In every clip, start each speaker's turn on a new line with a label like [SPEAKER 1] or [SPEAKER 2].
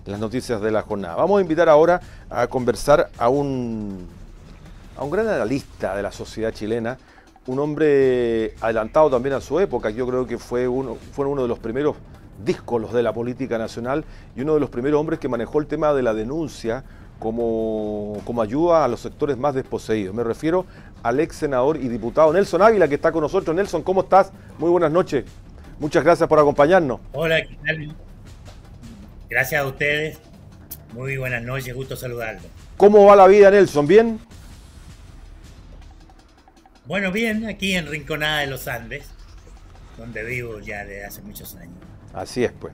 [SPEAKER 1] las noticias de la jornada. Vamos a invitar ahora a conversar a un gran analista de la sociedad chilena, un hombre adelantado también a su época. Yo creo que fue uno de los primeros díscolos de la política nacional y uno de los primeros hombres que manejó el tema de la denuncia como ayuda a los sectores más desposeídos. Me refiero al ex senador y diputado Nelson Ávila, que está con nosotros. Nelson, ¿cómo estás? Muy buenas noches. Muchas gracias por acompañarnos.
[SPEAKER 2] Hola, ¿qué tal? Gracias a ustedes. Muy buenas noches, gusto saludarlos.
[SPEAKER 1] ¿Cómo va la vida, Nelson? ¿Bien?
[SPEAKER 2] Bueno, bien, aquí en Rinconada de los Andes, donde vivo ya desde hace muchos años.
[SPEAKER 1] Así es, pues.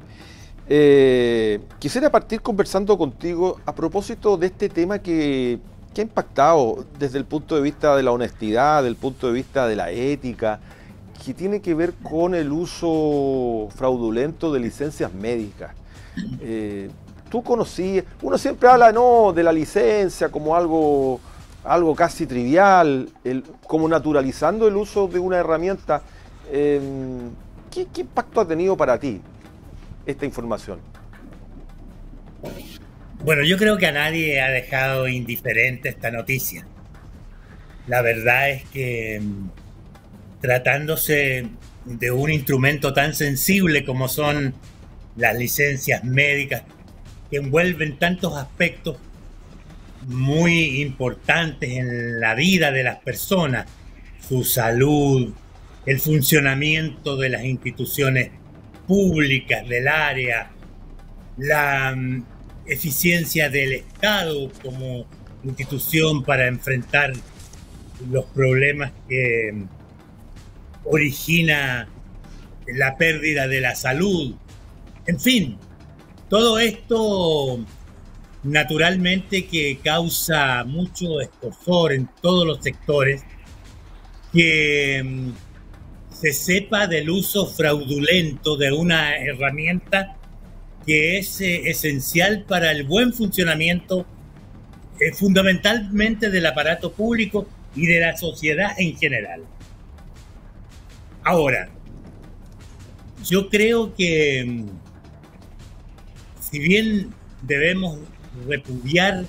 [SPEAKER 1] Quisiera partir conversando contigo a propósito de este tema que ha impactado desde el punto de vista de la honestidad, del punto de vista de la ética, que tiene que ver con el uso fraudulento de licencias médicas. Tú conocías, uno siempre habla de la licencia como algo casi trivial, como naturalizando el uso de una herramienta. ¿Qué impacto ha tenido para ti esta información?
[SPEAKER 2] Bueno, yo creo que a nadie ha dejado indiferente esta noticia. La verdad es que tratándose de un instrumento tan sensible como son las licencias médicas, que envuelven tantos aspectos muy importantes en la vida de las personas, su salud, el funcionamiento de las instituciones públicas del área, la eficiencia del Estado como institución para enfrentar los problemas que origina la pérdida de la salud. En fin, todo esto naturalmente que causa mucho escozor en todos los sectores, que se sepa del uso fraudulento de una herramienta que es esencial para el buen funcionamiento fundamentalmente del aparato público y de la sociedad en general. Ahora, yo creo que si bien debemos repudiar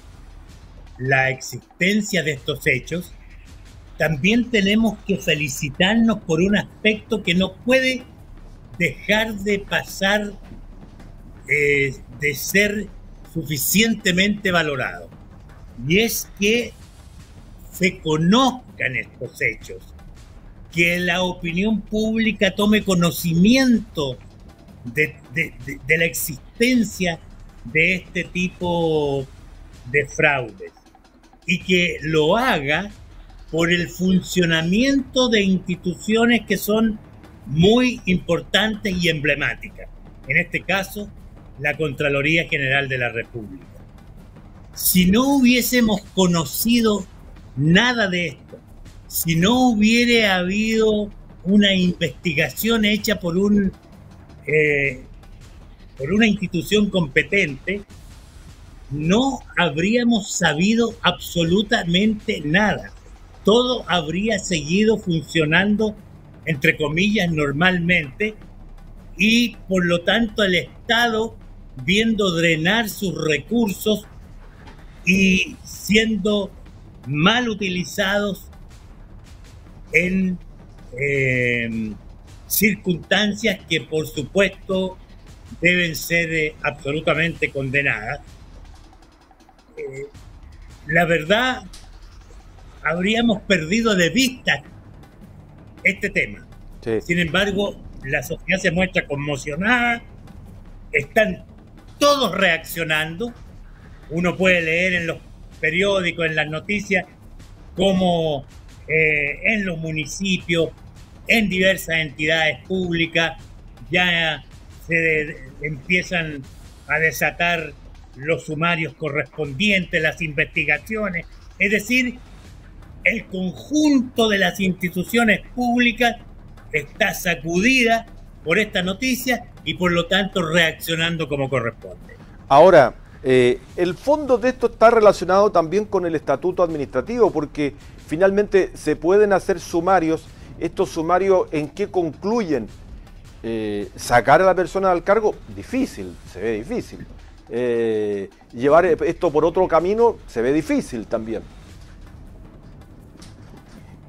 [SPEAKER 2] la existencia de estos hechos, también tenemos que felicitarnos por un aspecto que no puede dejar de pasar, de ser suficientemente valorado, y es que se conozcan estos hechos, que la opinión pública tome conocimiento de la existencia de este tipo de fraudes y que lo haga por el funcionamiento de instituciones que son muy importantes y emblemáticas. En este caso, la Contraloría General de la República. Si no hubiésemos conocido nada de esto, si no hubiera habido una investigación hecha por una institución competente, no habríamos sabido absolutamente nada. Todo habría seguido funcionando, entre comillas, normalmente, y por lo tanto el Estado viendo drenar sus recursos y siendo mal utilizados en circunstancias que por supuesto deben ser absolutamente condenadas. La verdad, habríamos perdido de vista este tema. Sí. Sin embargo, la sociedad se muestra conmocionada, están todos reaccionando. Uno puede leer en los periódicos, en las noticias, cómo en los municipios, en diversas entidades públicas, ya se empiezan a desatar los sumarios correspondientes, las investigaciones. Es decir, el conjunto de las instituciones públicas está sacudida por esta noticia y por lo tanto reaccionando como corresponde.
[SPEAKER 1] Ahora, el fondo de esto está relacionado también con el estatuto administrativo, porque finalmente se pueden hacer sumarios. ¿Estos sumarios en qué concluyen? ¿Sacar a la persona del cargo? Difícil, se ve difícil. llevar esto por otro camino se ve difícil también.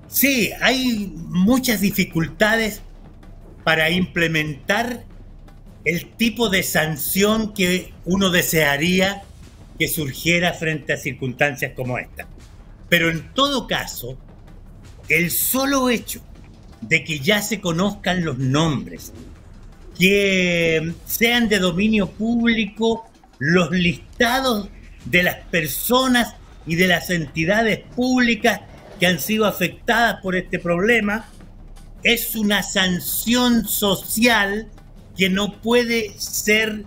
[SPEAKER 2] Sí, hay muchas dificultades para implementar el tipo de sanción que uno desearía que surgiera frente a circunstancias como esta. Pero en todo caso, el solo hecho de que ya se conozcan los nombres, que sean de dominio público los listados de las personas y de las entidades públicas que han sido afectadas por este problema, es una sanción social que no puede ser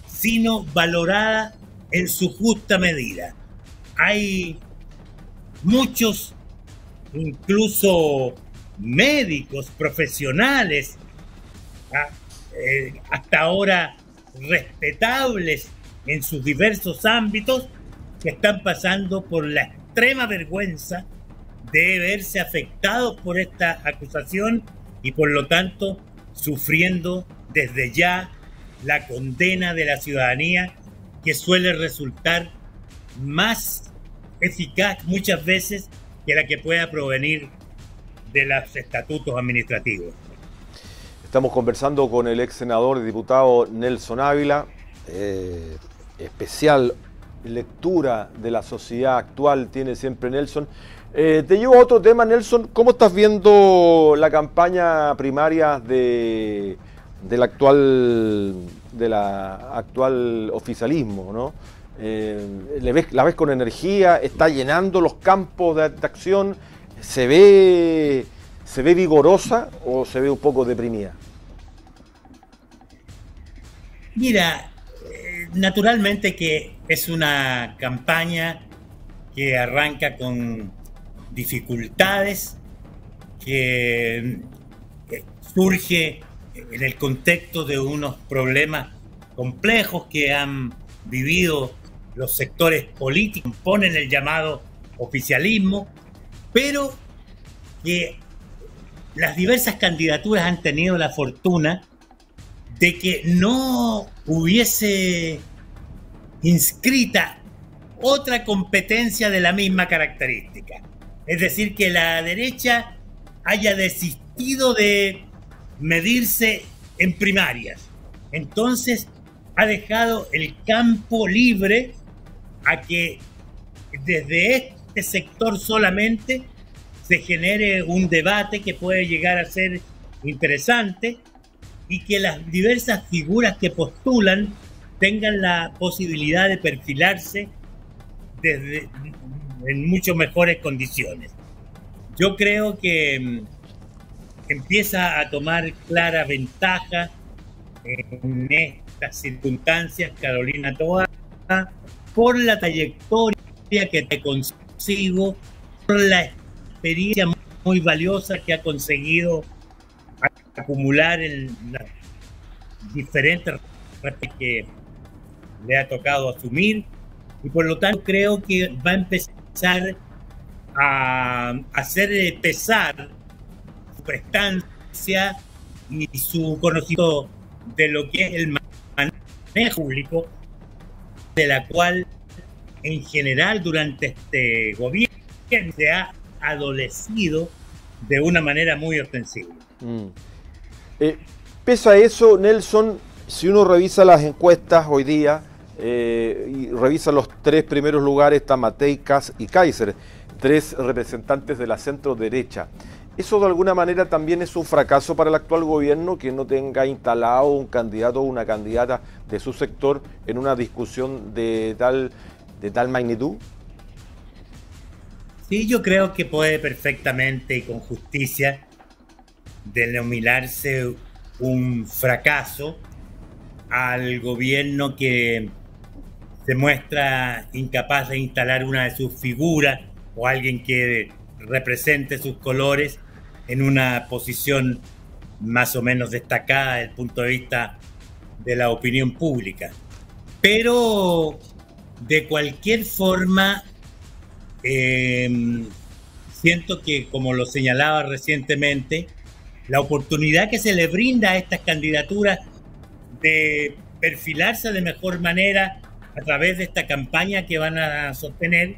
[SPEAKER 2] sino valorada en su justa medida. Hay muchos, incluso médicos, profesionales, hasta ahora respetables en sus diversos ámbitos, que están pasando por la extrema vergüenza de verse afectados por esta acusación y por lo tanto sufriendo desde ya la condena de la ciudadanía, que suele resultar más eficaz muchas veces que la que pueda provenir de los estatutos administrativos.
[SPEAKER 1] Estamos conversando con el ex senador y diputado Nelson Ávila. Especial lectura de la sociedad actual tiene siempre Nelson. Te llevo a otro tema, Nelson. ¿Cómo estás viendo la campaña primaria del actual oficialismo, ¿no? La ves con energía, está llenando los campos de acción, ¿se ve vigorosa o se ve un poco deprimida?
[SPEAKER 2] Mira, naturalmente que es una campaña que arranca con dificultades, que surge en el contexto de unos problemas complejos que han vivido los sectores políticos, ponen el llamado oficialismo, pero que las diversas candidaturas han tenido la fortuna de que no hubiese inscrita otra competencia de la misma característica. Es decir, que la derecha haya desistido de medirse en primarias. Entonces ha dejado el campo libre a que desde este sector solamente se genere un debate que puede llegar a ser interesante y que las diversas figuras que postulan tengan la posibilidad de perfilarse en mucho mejores condiciones. Yo creo que empieza a tomar clara ventaja en estas circunstancias Carolina Toá por la trayectoria que te consigo, por la experiencia muy valiosa que ha conseguido acumular en las diferentes que le ha tocado asumir, y por lo tanto creo que va a empezar a hacer pesar su prestancia y su conocimiento de lo que es el manejo público, de la cual en general durante este gobierno se ha adolecido de una manera muy ostensible.
[SPEAKER 1] Pese a eso, Nelson, si uno revisa las encuestas hoy día y revisa los tres primeros lugares, está Matei, Kast y Kaiser, tres representantes de la centro derecha. ¿Eso de alguna manera también es un fracaso para el actual gobierno, que no tenga instalado un candidato o una candidata de su sector en una discusión de tal magnitud?
[SPEAKER 2] Sí, yo creo que puede perfectamente y con justicia denominarse un fracaso al gobierno que se muestra incapaz de instalar una de sus figuras o alguien que represente sus colores en una posición más o menos destacada desde el punto de vista de la opinión pública. Pero de cualquier forma, siento que, como lo señalaba recientemente, la oportunidad que se le brinda a estas candidaturas de perfilarse de mejor manera a través de esta campaña que van a sostener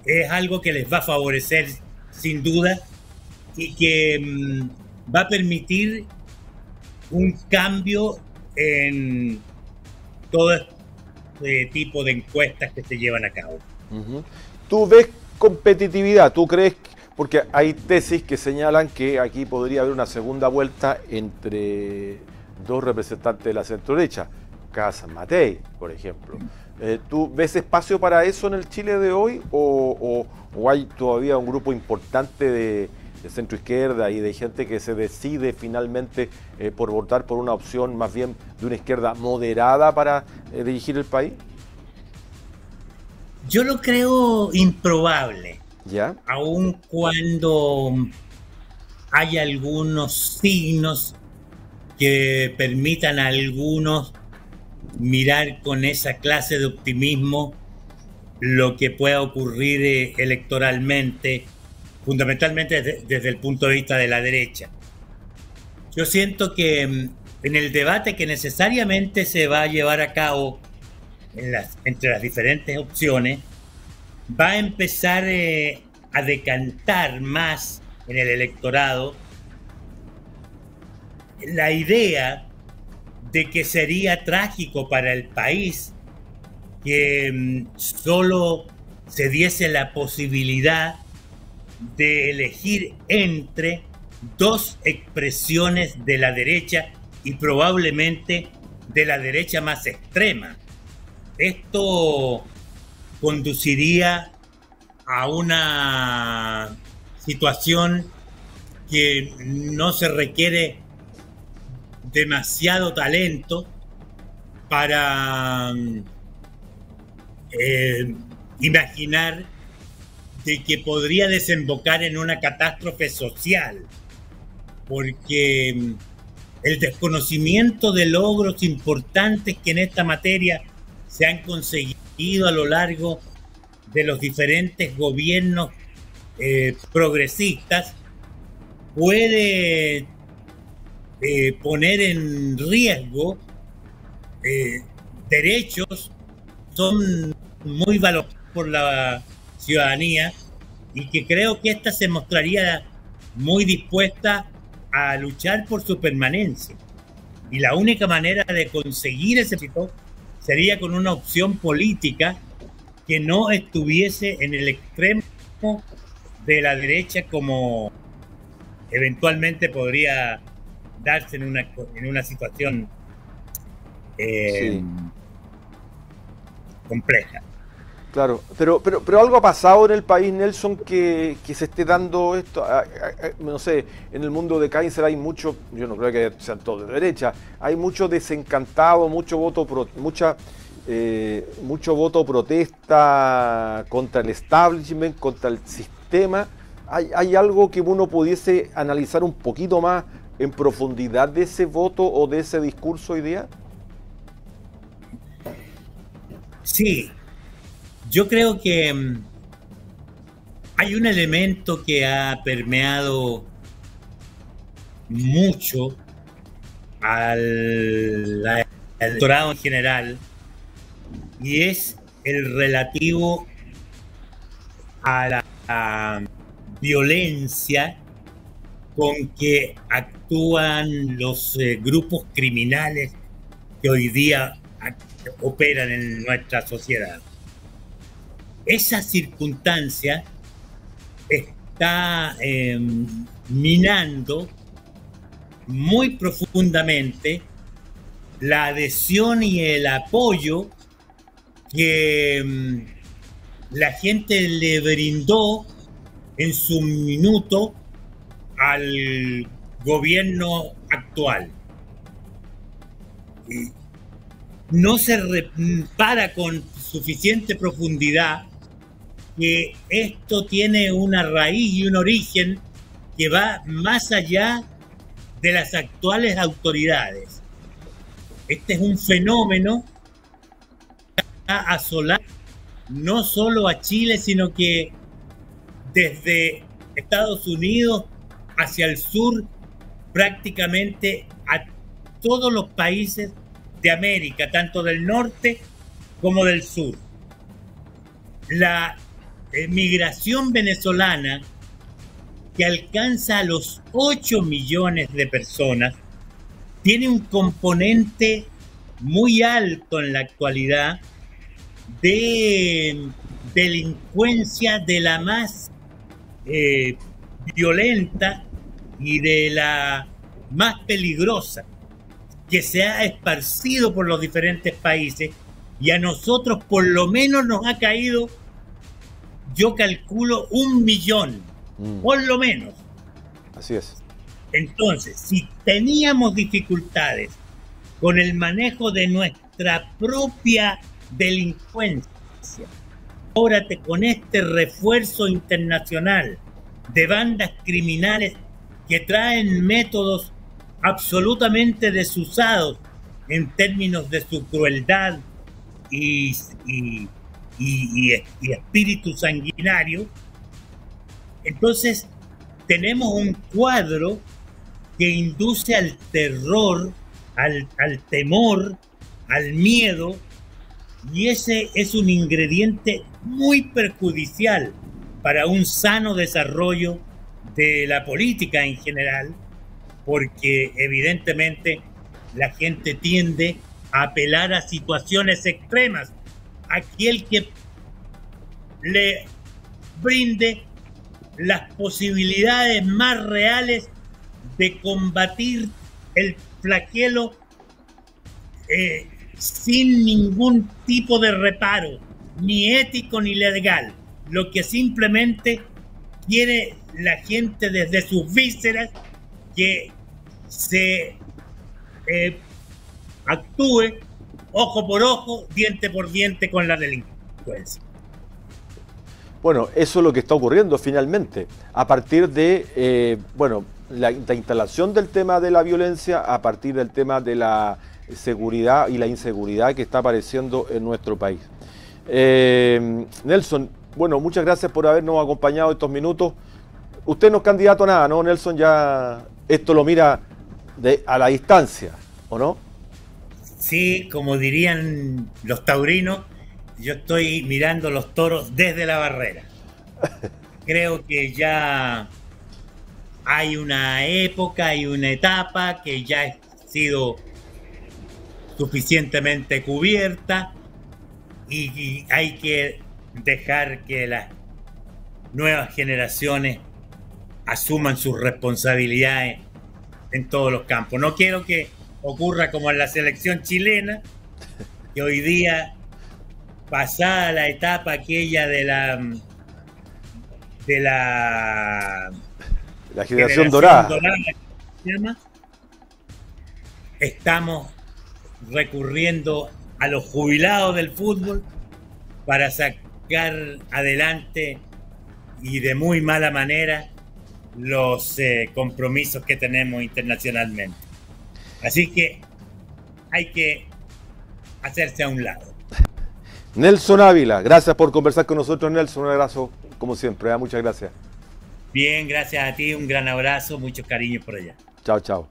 [SPEAKER 2] es algo que les va a favorecer sin duda y que va a permitir un cambio en todo este tipo de encuestas que se llevan a cabo.
[SPEAKER 1] ¿Tú ves competitividad? ¿Tú crees? Porque hay tesis que señalan que aquí podría haber una segunda vuelta entre dos representantes de la centro-derecha, Kast Matei, por ejemplo. ¿Tú ves espacio para eso en el Chile de hoy o hay todavía un grupo importante de centro-izquierda y de gente que se decide finalmente por votar por una opción más bien de una izquierda moderada para dirigir el país?
[SPEAKER 2] Yo lo creo improbable.
[SPEAKER 1] ¿Ya?
[SPEAKER 2] Aun cuando hay algunos signos que permitan a algunos mirar con esa clase de optimismo lo que pueda ocurrir electoralmente, fundamentalmente desde el punto de vista de la derecha. Yo siento que en el debate que necesariamente se va a llevar a cabo entre las diferentes opciones, va a empezar a decantar más en el electorado la idea de que sería trágico para el país que solo se diese la posibilidad de elegir entre dos expresiones de la derecha y probablemente de la derecha más extrema. Esto conduciría a una situación que no se requiere demasiado talento para imaginar de que podría desembocar en una catástrofe social, porque el desconocimiento de logros importantes que en esta materia se han conseguido a lo largo de los diferentes gobiernos progresistas puede poner en riesgo derechos son muy valorados por la ciudadanía y que creo que esta se mostraría muy dispuesta a luchar por su permanencia. Y la única manera de conseguir ese éxito sería con una opción política que no estuviese en el extremo de la derecha como eventualmente podría darse en una situación compleja.
[SPEAKER 1] Claro, pero algo ha pasado en el país, Nelson, que se esté dando esto. No sé, en el mundo de Kaiser hay mucho, yo no creo que sean todos de derecha, hay mucho desencantado, mucho voto protesta contra el establishment, contra el sistema. ¿Hay algo que uno pudiese analizar un poquito más en profundidad de ese voto o de ese discurso hoy día?
[SPEAKER 2] Sí. Yo creo que hay un elemento que ha permeado mucho al electorado en general y es el relativo a la violencia con que actúan los grupos criminales que hoy día operan en nuestra sociedad. Esa circunstancia está minando muy profundamente la adhesión y el apoyo que la gente le brindó en su minuto al gobierno actual. No se repara con suficiente profundidad que esto tiene una raíz y un origen que va más allá de las actuales autoridades. Este es un fenómeno que está asolando no solo a Chile, sino que desde Estados Unidos hacia el sur, prácticamente a todos los países de América, tanto del norte como del sur. La migración venezolana, que alcanza a los 8 millones de personas, tiene un componente muy alto en la actualidad de delincuencia de la más violenta y de la más peligrosa, que se ha esparcido por los diferentes países, y a nosotros por lo menos nos ha caído, yo calculo, 1 millón, por lo menos.
[SPEAKER 1] Así es.
[SPEAKER 2] Entonces, si teníamos dificultades con el manejo de nuestra propia delincuencia, ahora con este refuerzo internacional de bandas criminales que traen métodos absolutamente desusados en términos de su crueldad y espíritu sanguinario, entonces tenemos un cuadro que induce al terror, al temor, al miedo, y ese es un ingrediente muy perjudicial para un sano desarrollo de la política en general, porque evidentemente la gente tiende a apelar a situaciones extremas. Aquel que le brinde las posibilidades más reales de combatir el flagelo sin ningún tipo de reparo, ni ético ni legal. Lo que simplemente quiere la gente desde sus vísceras, que se actúe ojo por ojo, diente por diente con la delincuencia.
[SPEAKER 1] Bueno, eso es lo que está ocurriendo finalmente, a partir de, la instalación del tema de la violencia, a partir del tema de la seguridad y la inseguridad que está apareciendo en nuestro país. Nelson, bueno, muchas gracias por habernos acompañado estos minutos. Usted no es candidato a nada, ¿no, Nelson? Ya esto lo mira a la distancia, ¿o no?
[SPEAKER 2] Sí, como dirían los taurinos, yo estoy mirando los toros desde la barrera. Creo que ya hay una época y una etapa que ya ha sido suficientemente cubierta, y hay que dejar que las nuevas generaciones asuman sus responsabilidades en todos los campos. No quiero que ocurra como en la selección chilena, que hoy día, pasada la etapa aquella de la
[SPEAKER 1] generación dorada,
[SPEAKER 2] estamos recurriendo a los jubilados del fútbol para sacar adelante, y de muy mala manera, los compromisos que tenemos internacionalmente. Así que hay que hacerse a un lado.
[SPEAKER 1] Nelson Ávila, gracias por conversar con nosotros, Nelson. Un abrazo, como siempre. Muchas gracias.
[SPEAKER 2] Bien, gracias a ti. Un gran abrazo. Muchos cariños por allá.
[SPEAKER 1] Chao, chao.